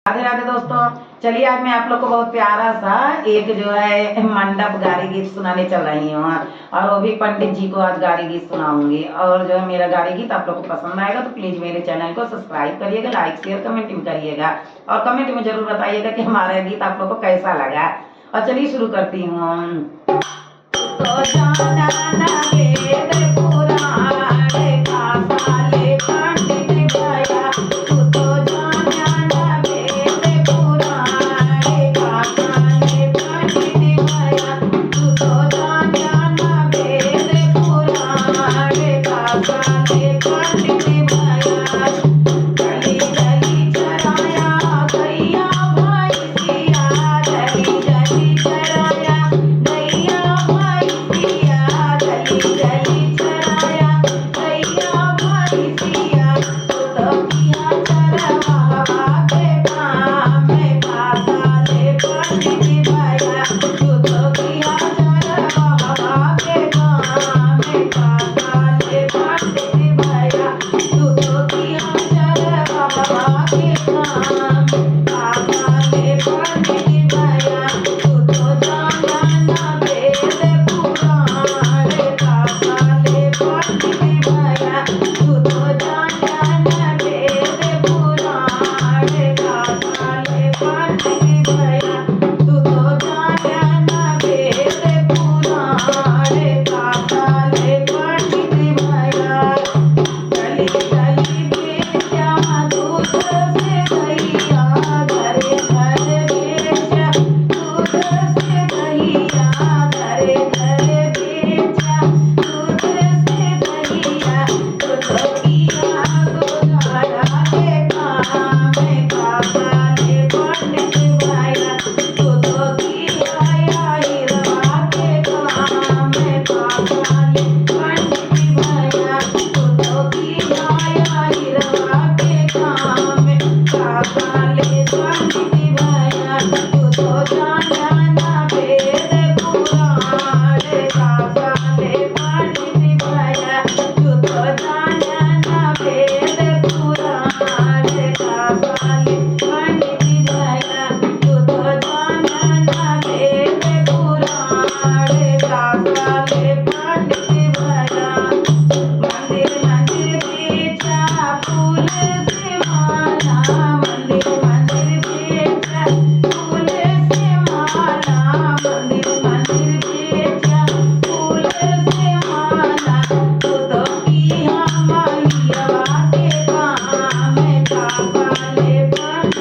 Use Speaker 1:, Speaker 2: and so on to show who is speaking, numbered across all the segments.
Speaker 1: राधे राधे दोस्तों। चलिए आज मैं आप लोग को बहुत प्यारा सा एक जो है मंडप गारी गीत सुनाने चल रही हूँ और वो भी पंडित जी को आज गारी गीत सुनाऊंगी। और जो है मेरा गारी गीत आप लोग को पसंद आएगा तो प्लीज मेरे चैनल को सब्सक्राइब करिएगा, लाइक शेयर कमेंट भी करिएगा और कमेंट में जरूर बताइएगा कि हमारा गीत आप लोग को कैसा लगा। और चलिए शुरू करती हूँ। तो जाना ना वेद पुराण का साले पंडित गया, तू तो जाना ना वेद पुराण का साले पंडित गया, तू तो जाना ना वेद पुराण का साले पंडित गया। गली गली चराया गैया भैंसिया, गली गली चराया गैया भैंसिया, गली गली चराया गैया भैंसिया, तू तो किया चरवाहा के काम में का साले पंडित गया, तू तो किया चरवाहा के काम में का साले पंडित गया, तू तो किया चरवाहा के काम का साले पंडित गया, तू तो जाना ना वेद पुराण का साले पंडित गया, तू तो जाना ना वेद पुराण का साले पंडित गया, तू तो जाना ना वेद पुराण का साले पंडित गया। गली गली बेचा दूध से गैया, घरे घर बेचा दूध से गैया, घरे घर बेचा दूध से गैया, तू तो किया गुजारा के काम का साले पंडित गया, तू तो किया हिरवा के काम का साले पंडित गया, तू तो किया हिरवा के काम का साले पंडित गया, तू तो जाना ना वेद पुराण का साले पंडित गया, तू तो जाना ना वेद पुराण का साले पंडित गया, तू तो जाना ना वेद पुराण का साले पंडित गया। मंदिर मंदिर बेचा फूल से माला, मंदिर मंदिर बेचा फूल से माला, मंदिर मंदिर बेचा फूल से माला, तू तो किया मैया के काम का साले पंडित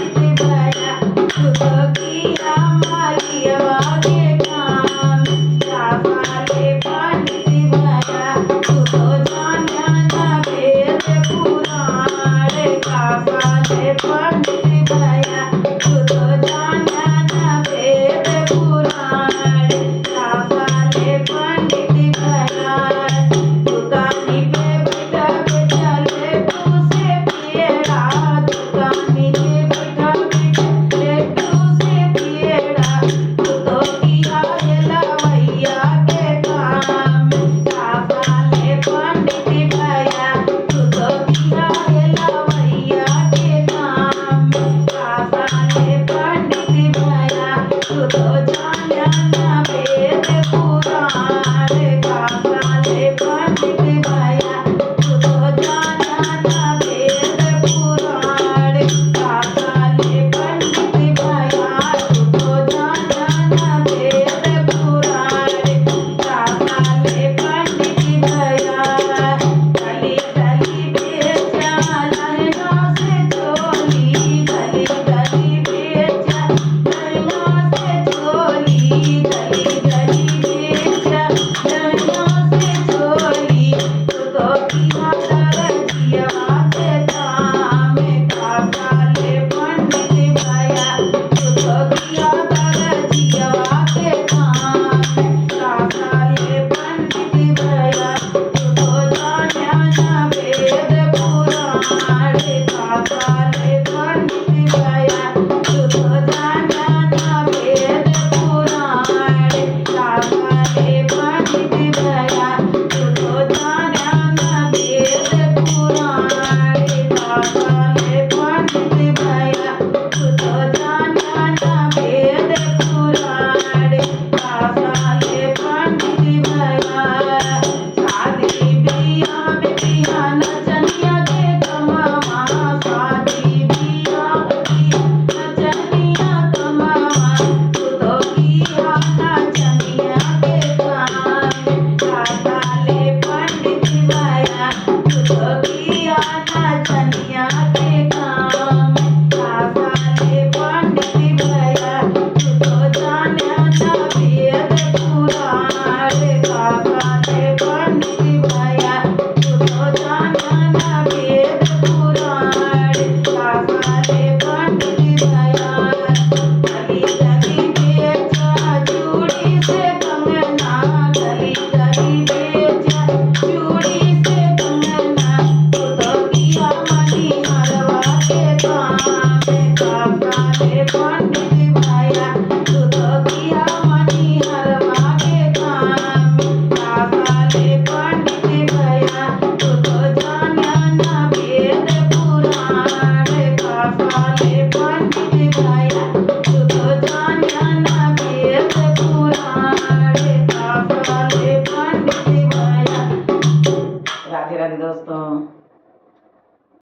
Speaker 1: साले पंडित भाया